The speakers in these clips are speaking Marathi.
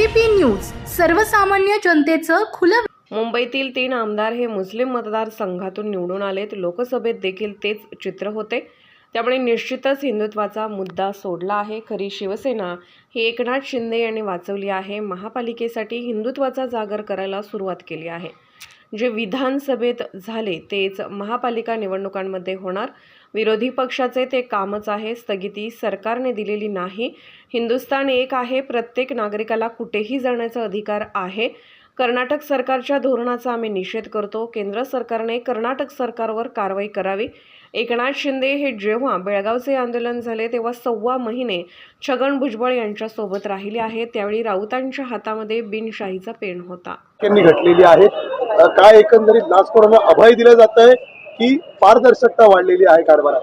एबीपी न्यूज सर्वसामान्य जनतेचं खुलं. मुंबईतील 3 आमदार हे मुस्लिम मतदारसंघातून निवडून आलेत. लोकसभेत देखील तेच चित्र होते. त्यामुळे निश्चितच हिंदुत्वाचा मुद्दा सोडला आहे. खरी शिवसेना ही एकनाथ शिंदे यांनी वाचवली आहे. महापालिकेसाठी हिंदुत्वाचा जागर करायला सुरुवात केली आहे. जे विधानसभेत झाले तेच महापालिका निवडणुकांमध्ये होणार. विरोधी पक्षाचे ते कामच आहे. स्थगिती सरकारने दिलेली नाही. हिंदुस्थान एक आहे. प्रत्येक नागरिकाला कुठेही जाण्याचा अधिकार आहे. कर्नाटक सरकारच्या धोरणाचा आम्ही निषेध करतो. केंद्र सरकारने कर्नाटक सरकारवर कारवाई करावी. एकनाथ शिंदे हे जेव्हा बेळगावचे आंदोलन झाले तेव्हा 1.25 महिने छगन भुजबळ यांच्यासोबत राहिले आहेत. त्यावेळी राऊतांच्या हातामध्ये बिनशाहीचा पेन होता. घटलेली आहे. काय एकंदरीत लाचखोरांना अभय दिलं जात आहे की पारदर्शकता वाढलेली आहे कारभारात?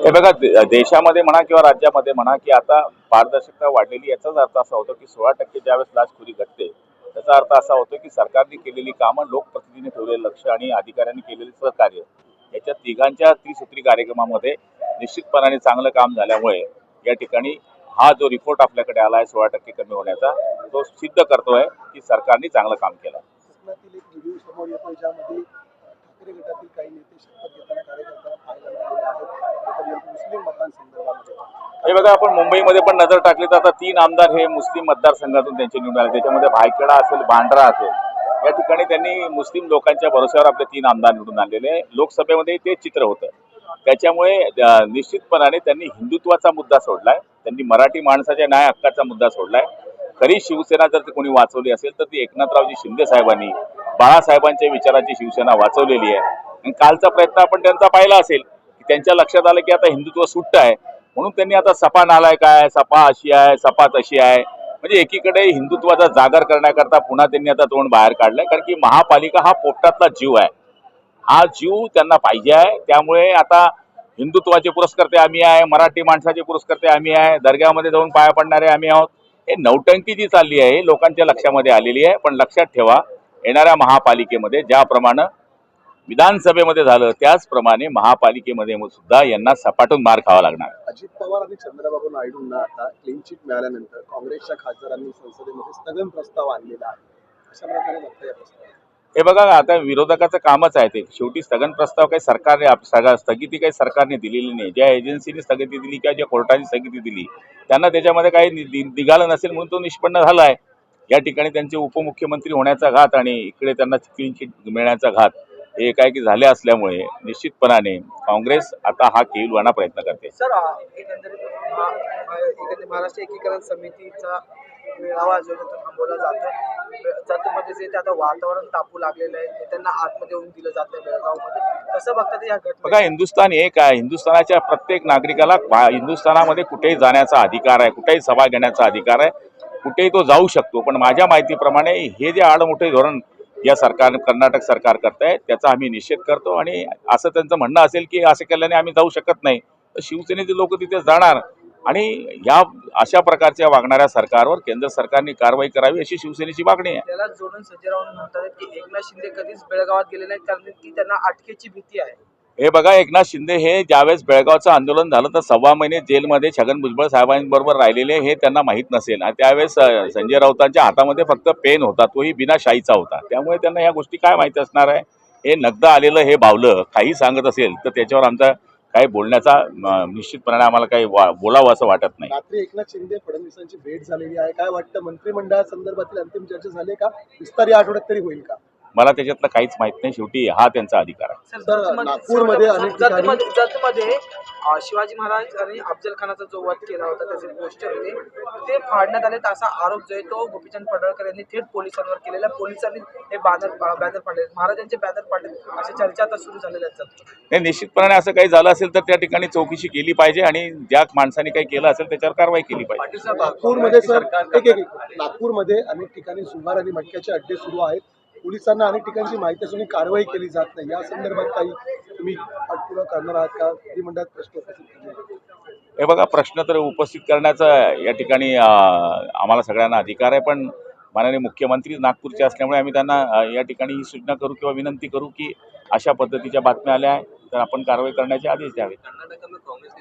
हे बघा, देशामध्ये म्हणा किंवा राज्यामध्ये म्हणा की आता पारदर्शकता वाढलेली, याचाच अर्थ असा होतो की 16% ज्यावेळेस लाचखोरी घटते त्याचा अर्थ असा होतो की सरकारने केलेली कामं, लोकप्रतिनिधींनी ठेवलेलं लक्ष आणि अधिकाऱ्यांनी केलेले सहकार्य, याच्या तिघांच्या त्रिसूत्री कार्यक्रमामध्ये निश्चितपणाने चांगलं काम झाल्यामुळे या ठिकाणी हा जो रिपोर्ट आपल्याकडे आला आहे 16% कमी होण्याचा, तो सिद्ध करतोय की सरकारने चांगलं काम केलं. कोकणातील एक व्हिडिओ समोर येतो ज्यामध्ये ठाकरे गटातील काही नेते शपथ घेताना कार्यकर्त्यांना पाहायला मिळाले आहेत मुस्लिम मतांसंदर्भामध्ये. हे बघा, आपण मुंबईमध्ये पण नजर टाकली तर आता 3 आमदार हे मुस्लिम मतदारसंघातून त्यांचे निवडून आले. त्याच्यामध्ये भायखळा असेल, बांद्रा असेल, या ठिकाणी त्यांनी मुस्लिम लोकांच्या भरोश्यावर आपले 3 आमदार निवडून आणलेले. लोकसभेमध्ये तेच चित्र होतं. त्याच्यामुळे निश्चितपणाने त्यांनी हिंदुत्वाचा मुद्दा सोडलाय. त्यांनी मराठी माणसाच्या न्याय हक्काचा मुद्दा सोडलाय. खरी शिवसेना जर कोणी वाचवली असेल तर ती एकनाथरावजी शिंदे साहेबांनी, बाळासाहेबांच्या विचाराची शिवसेना वाचवलेली आहे. आणि कालचा प्रयत्न आपण त्यांचा पाहिला असेल की त्यांच्या लक्षात आलं की आता हिंदुत्व सुट्ट आहे, म्हणून त्यांनी आता सपा नालायक आहे, सपा अशी आहे, सपा तशी आहे, म्हणजे एकीकडे हिंदुत्वाचा जागर करण्याकरता पुन्हा त्यांनी आता तोंड बाहेर काढलंय. कारण की महापालिका हा पोपटातला जीव आहे. हा जीव त्यांना पाहिजे आहे. त्यामुळे आता हिंदुत्वाचे पुरस्कर्ते आम्ही आहे, मराठी माणसाचे पुरस्कर्ते आम्ही आहे, दर्ग्यामध्ये जाऊन पाया पडणारे आम्ही आहोत. हे नौटंकी जी चालली आहे लोकांच्या लक्षामध्ये आलेली आहे. पण लक्षात ठेवा, येणाऱ्या महापालिकेमध्ये ज्याप्रमाणे विधानसभेमध्ये झालं त्याचप्रमाणे महापालिकेमध्ये सुद्धा यांना सपाटून मार खावा लागणार. अजित पवार आणि चंद्रबाबू नायडूंना आता क्लीन चिट मिळाल्यानंतर काँग्रेसच्या खासदारांनी संसदेमध्ये स्थगन प्रस्ताव आणलेला आहे. अशा प्रकारे बघता या प्रस्ताव. हे बघा, आता विरोधकाचं कामच आहे ते. शेवटी स्थगन प्रस्ताव काही सरकारने स्थगिती काही सरकारने दिलेली नाही. ज्या एजन्सीने स्थगिती दिली किंवा ज्या कोर्टाने स्थगिती दिली त्यांना त्याच्यामध्ये काही निघालं नसेल म्हणून तो निष्पन्न झाला आहे. या ठिकाणी त्यांचे उपमुख्यमंत्री होण्याचा घात आणि इकडे त्यांना क्लीन चिट मिळण्याचा घात हे एकाएकी झाले असल्यामुळे निश्चितपणाने काँग्रेस आता हा केविलवाणा प्रयत्न करते. सर, एकंदरीत महाराष्ट्र एकीकरण समितीचा मेळावा जो थांबवला जातो जे आता वातावरण तापू लागलेलं आहे, त्यांना आतमध्ये येऊन दिलं जातं बेळगावमध्ये. कसं बघतात या घटना? बघा, हिंदुस्थान एक आहे. हिंदुस्थानाच्या प्रत्येक नागरिकाला हिंदुस्थानामध्ये कुठेही जाण्याचा अधिकार आहे, कुठेही सभा घेण्याचा अधिकार आहे, कुठेही तो जाऊ शकतो. पण माझ्या माहितीप्रमाणे हे जे आडमोठे धोरण या कर्नाटक सरकार करताय त्याचा आम्ही निषेध करतो. आणि असं त्यांचं म्हणणं असेल की असं केल्याने आम्ही जाऊ शकत नाही, तर शिवसेनेचे लोक तिथे जाणार आणि या अशा प्रकारच्या वागणाऱ्या सरकारवर केंद्र सरकारने कारवाई करावी अशी शिवसेनेची मागणी आहे. त्याला जोडून संजय राऊत म्हणतात की एकनाथ शिंदे कधीच बेळगावात गेले नाहीत कारण की त्यांना अटकेची भीती आहे. हे बघा, एकनाथ शिंदे हे ज्यावेळेस बेळगावचं आंदोलन झालं तर 1.25 महिने जेलमध्ये छगन भुजबळ साहेबांबरोबर राहिलेले हे त्यांना माहीत नसेल. आणि त्यावेळेस संजय राऊतांच्या हातामध्ये फक्त पेन होता, तोही बिना शाईचा होता. त्यामुळे त्यांना ह्या गोष्टी काय माहिती असणार आहे. हे नगदा आलेलं हे बावलं काही सांगत असेल तर त्याच्यावर आमचा काही बोलण्याचा निश्चितपणे आम्हाला काही बोलावं असं वाटत नाही. रात्री एकनाथ शिंदे फडणवीसांची भेट झालेली आहे. काय वाटतं, मंत्रिमंडळासंदर्भातील अंतिम चर्चा झाली का? विस्तार या आठवड्यात तरी होईल का? मला त्याच्यातलं काहीच माहित नाही. शेवटी हा त्यांचा अधिकार आहे. नागपूरमध्ये जतमध्ये शिवाजी महाराज आणि अफजल खानाचा जो वध केला होता त्याचे पोस्टर होते ते फाडण्यात आले. असा आरोप जो आहे तो गोपीचंद पडळकर यांनी थेट पोलिसांवर केलेला. पोलिसांनी हे बॅनर फाडले, महाराजांचे बॅनर फाडले, अशी चर्चा आता सुरू झालेल्या आहेत. निश्चितपणे असं काही झालं असेल तर त्या ठिकाणी चौकशी केली पाहिजे आणि ज्या माणसाने काही केलं असेल त्याच्यावर कारवाई केली पाहिजे. नागपूरमध्ये नागपूरमध्ये अनेक ठिकाणी जुगार आणि मटक्याचे अड्डे सुरू आहेत. पोलिसांना अनेक ठिकाणची माहिती असूनही कारवाई केली जात नाही. या संदर्भात काही तुम्ही पाठपुरावा करणार आहात का? विधिमंडळात प्रश्न उपस्थित केले? हे बघा, प्रश्न तर उपस्थित करण्याचा या ठिकाणी आम्हाला सगळ्यांना अधिकार आहे. पण माननीय मुख्यमंत्री नागपूरचे असल्यामुळे आम्ही त्यांना या ठिकाणी ही सूचना करू किंवा विनंती करू की अशा पद्धतीच्या बातम्या आल्या आहेत तर आपण कारवाई करण्याचे आदेश द्यावे.